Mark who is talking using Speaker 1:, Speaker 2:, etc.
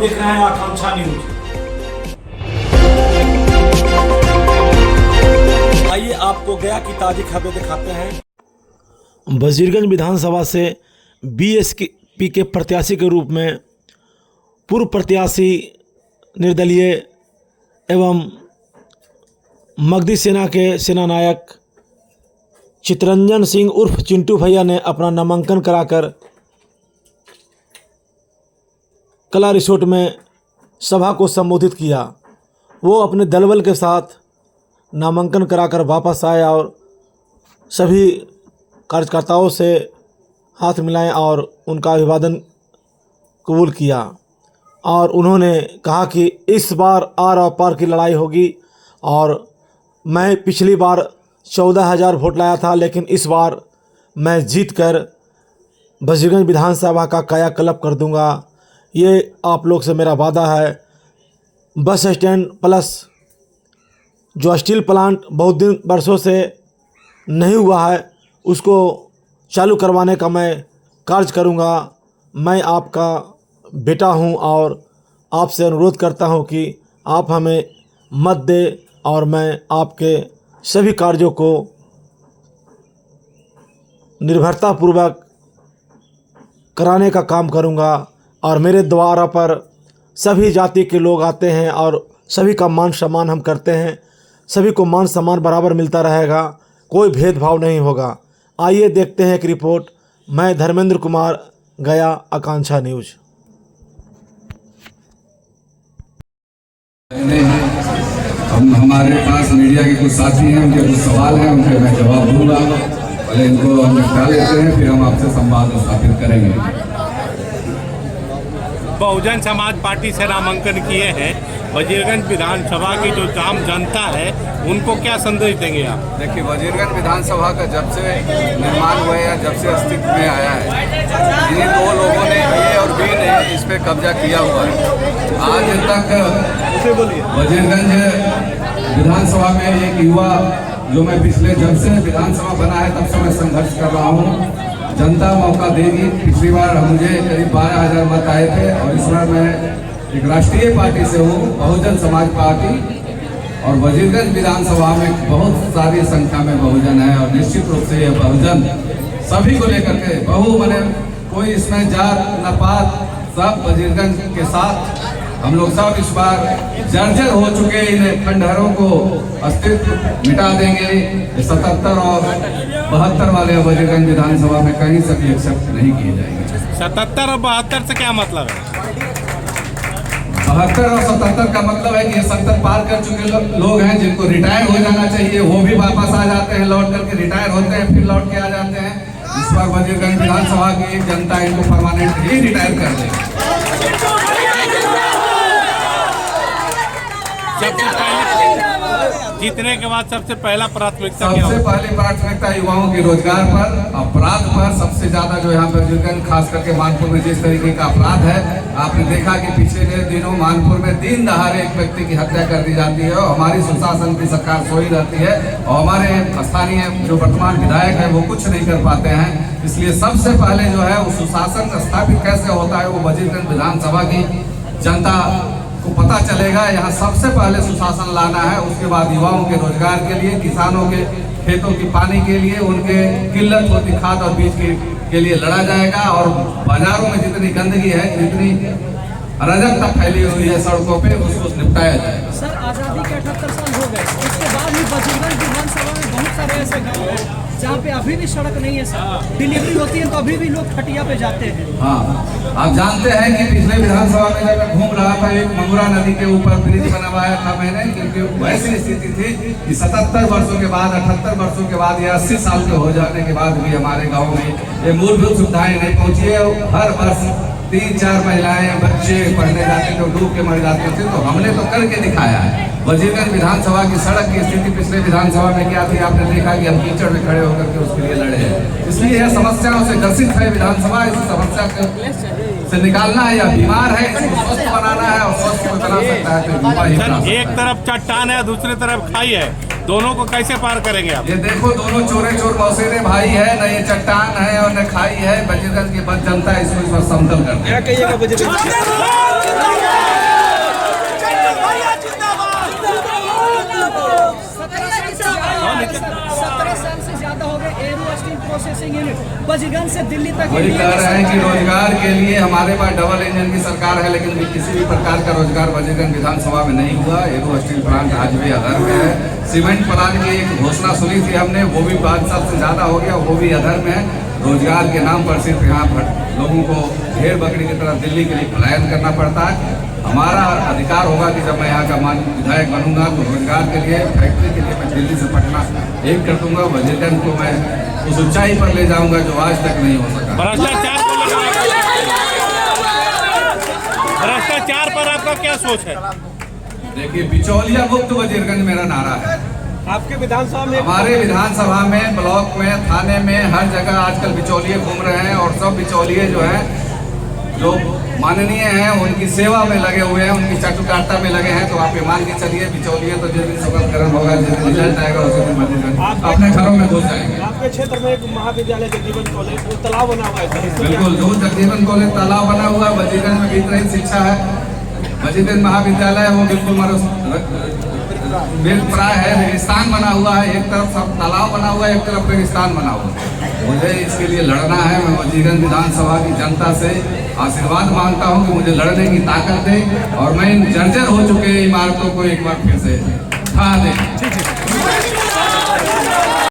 Speaker 1: देख रहे हैं आकांक्षा न्यूज। आइए आपको गया की ताजी खबरें दिखाते हैं। वजीरगंज विधानसभा से बीएसपी के प्रत्याशी के रूप में पूर्व प्रत्याशी निर्दलीय एवं मगधी सेना के सेनानायक चितरंजन सिंह उर्फ चिंटू भैया ने अपना नामांकन कराकर कला रिसोर्ट में सभा को संबोधित किया। वो अपने दलबल के साथ नामांकन कराकर वापस आए और सभी कार्यकर्ताओं से हाथ मिलाएं और उनका अभिवादन कबूल किया। और उन्होंने कहा कि इस बार आर और पार की लड़ाई होगी और मैं पिछली बार 14,000 वोट लाया था, लेकिन इस बार मैं जीतकर वजीरगंज विधानसभा का कायाकल्प कर दूंगा। ये आप लोग से मेरा वादा है। बस स्टैंड प्लस जो स्टील प्लांट बहुत वर्षों से नहीं हुआ है, उसको चालू करवाने का मैं कार्य करूंगा। मैं आपका बेटा हूं और आपसे अनुरोध करता हूं कि आप हमें मत दें और मैं आपके सभी कार्यों को निर्भरतापूर्वक कराने का काम करूंगा। और मेरे द्वारा पर सभी जाति के लोग आते हैं और सभी का मान सम्मान हम करते हैं। सभी को मान सम्मान बराबर मिलता रहेगा, कोई भेदभाव नहीं होगा। आइए देखते हैं एक रिपोर्ट। मैं धर्मेंद्र कुमार, गया, आकांक्षा न्यूज।
Speaker 2: हमारे पास मीडिया के कुछ साथी हैं, उनके कुछ सवाल हैं, उनके मैं जवाब दूंगा। पहले इनको हम निपटा लेते हैं, फिर हम आपसे संवाद स्थापित करेंगे।
Speaker 3: बहुजन समाज पार्टी से नामांकन किए हैं वजीरगंज विधानसभा की जो आम जनता है उनको क्या संदेश देंगे आप?
Speaker 2: देखिए, वजीरगंज विधानसभा का जब से निर्माण हुआ है या जब से अस्तित्व में आया है, इन्हीं दो लोगों ने ए और बी ने इस पे कब्जा किया हुआ है। आज तक वजीरगंज विधानसभा में एक युवा, जो मैं पिछले जब से विधानसभा बना है तब से मैं संघर्ष कर रहा हूँ, जनता मौका देगी। पिछली बार मुझे करीब 12,000 मत आए थे और इस बार मैं एक राष्ट्रीय पार्टी से हूँ, बहुजन समाज पार्टी, और वजीरगंज विधानसभा में बहुत सारी संख्या में बहुजन है। और निश्चित रूप से यह बहुजन सभी को लेकर के मने कोई इसमें जात न पात, सब वजीरगंज के साथ हम लोग सब इस बार जर्जर हो चुके इन खंडहरों को अस्तित्व मिटा देंगे। 77 और 72 वाले वजीरगंज विधानसभा में कहीं से भी एक्सेप्ट नहीं किए जाएंगे।
Speaker 3: 77 और 72 से क्या मतलब है?
Speaker 2: 72 और 77 का मतलब है कि ये 70 पार कर चुके लोग हैं, जिनको रिटायर हो जाना चाहिए, वो भी वापस आ जाते हैं, लौट करके रिटायर होते हैं, फिर लौट के आ जाते हैं। इस बार वजीरगंज विधानसभा की जनता इनको परमानेंट ही रिटायर कर देगी।
Speaker 3: जीतने के बाद सबसे पहला प्राथमिकता
Speaker 2: सबसे पहली प्राथमिकता युवाओं के रोजगार पर, अपराध पर सबसे ज्यादा जो यहाँ पर वजीरगंज खास करके मानपुर में जिस तरीके का अपराध है, आपने देखा कि पिछले दिनों मानपुर में दिन दहाड़े एक व्यक्ति की हत्या कर दी जाती है और हमारी सुशासन की सरकार सोई रहती है और हमारे स्थानीय जो वर्तमान विधायक है वो कुछ नहीं कर पाते हैं। इसलिए सबसे पहले जो है वो सुशासन स्थापित कैसे होता है वो वजीरगंज विधानसभा की जनता को पता चलेगा। यहाँ सबसे पहले सुशासन लाना है, उसके बाद युवाओं के रोजगार के लिए, किसानों के खेतों की पानी के लिए, उनके किल्लत होती खाद और बीज के लिए लड़ा जाएगा। और बाजारों में जितनी गंदगी है, जितनी अराजकता फैली हुई है सड़कों पे, उसको निपटाया जाएगा।
Speaker 4: सर, आज़ादी के 78 साल हो गए, उसके बाद भी वजीरगंज विधानसभा में बहुत सारे ऐसे गाँव हैं जहाँ पे अभी भी सड़क नहीं है सर। डिलीवरी होती है तो अभी भी लोग खटिया पे जाते हैं।
Speaker 2: हाँ, आप जानते हैं कि पिछले विधानसभा में जब मैं घूम रहा था, एक मंगूरा नदी के ऊपर ब्रिज बनवाया था मैंने, क्योंकि वैसी स्थिति थी कि 77 वर्षों के बाद, 78 वर्षों के बाद या 80 साल के हो जाने के बाद भी हमारे गाँव में ये मूलभूत सुविधाएं नहीं पहुंची है। हर वर्ष 3-4 महिलाएं, बच्चे पढ़ने जाते थे, डूब के मर जाते थे। तो हमने तो करके दिखाया है। वजीरगंज विधानसभा की सड़क की स्थिति पिछले विधानसभा में क्या थी, आपने देखा कि हम कीचड़ में खड़े होकर के उसके लिए लड़े हैं। इसलिए यह समस्याओं से ग्रसित है विधानसभा। इस समस्या से निकालना है या बीमार है, इसको स्वस्थ बनाना है और स्वस्थ को बना सकता है तो
Speaker 3: एक तरफ चट्टान है, दूसरी तरफ खाई है, दोनों को कैसे पार करेंगे आप?
Speaker 2: ये देखो, दोनों चोरे चोर मौसेरे भाई है, न ये चट्टान है और न खाई है। वजीरगंज की जनता इसको इस बार समतल कर दे।
Speaker 4: 17 साल से ज्यादा हो गए एरो स्टील प्रोसेसिंग यूनिट बजीगंज से दिल्ली तक।
Speaker 2: वही कह रहे हैं कि रोजगार के लिए हमारे पास डबल इंजन की सरकार है, लेकिन किसी भी प्रकार का रोजगार बजीगंज विधानसभा में नहीं हुआ। एरो स्टील प्लांट आज भी अधर्म है। सीमेंट प्लांट की एक घोषणा सुनी थी हमने, वो भी 5 साल से ज्यादा हो गया, वो भी अधर्म है। रोजगार के नाम पर सिर्फ यहाँ पर लोगों को भेड़ बकरी की तरह दिल्ली के लिए पलायन करना पड़ता है। हमारा अधिकार होगा कि जब मैं यहाँ का विधायक बनूंगा तो रोजगार के लिए, फैक्ट्री के लिए मैं दिल्ली से पटना एक कर दूंगा। बजीगंज को मैं उस ऊंचाई पर ले जाऊंगा जो आज तक नहीं हो सका।
Speaker 3: भ्रष्टाचार पर आपका क्या सोच है?
Speaker 2: देखिए, बिचौलिया मुक्त बजीरगंज मेरा नारा है।
Speaker 5: आपके विधानसभा में,
Speaker 2: हमारे विधानसभा में, ब्लॉक में, थाने में, हर जगह आजकल बिचौलिए घूम रहे हैं और सब बिचौलिए जो हैं, जो माननीय हैं, उनकी सेवा में लगे हुए हैं, उनकी चाटुकारिता में लगे हैं। तो आप ये मान के चलिए, बिचौलिए तो जिस दिन शपथकरण होगा, जिस दिन रिजल्ट आएगा, उस दिन बजीरगंज अपने घरों में घुस जाएंगे।
Speaker 5: आपके क्षेत्र में एक महाविद्यालय जगजीवन कॉलेज, वो तालाब बना हुआ है।
Speaker 2: बिल्कुल, जो जगजीवन कॉलेज तालाब बना हुआ है, बजीरगंज में बीत रही शिक्षा है। बजीरगंज महाविद्यालय वो बिल्कुल प्राय है, रेगिस्तान बना हुआ है। एक तरफ सब तालाब बना हुआ है, एक तरफ रेगिस्तान बना हुआ है। मुझे इसके लिए लड़ना है। मैं बजीरगंज विधानसभा की जनता से आशीर्वाद मांगता हूं कि मुझे लड़ने की ताकत दे और मैं इन जर्जर हो चुके इमारतों को एक बार फिर से ढा दें।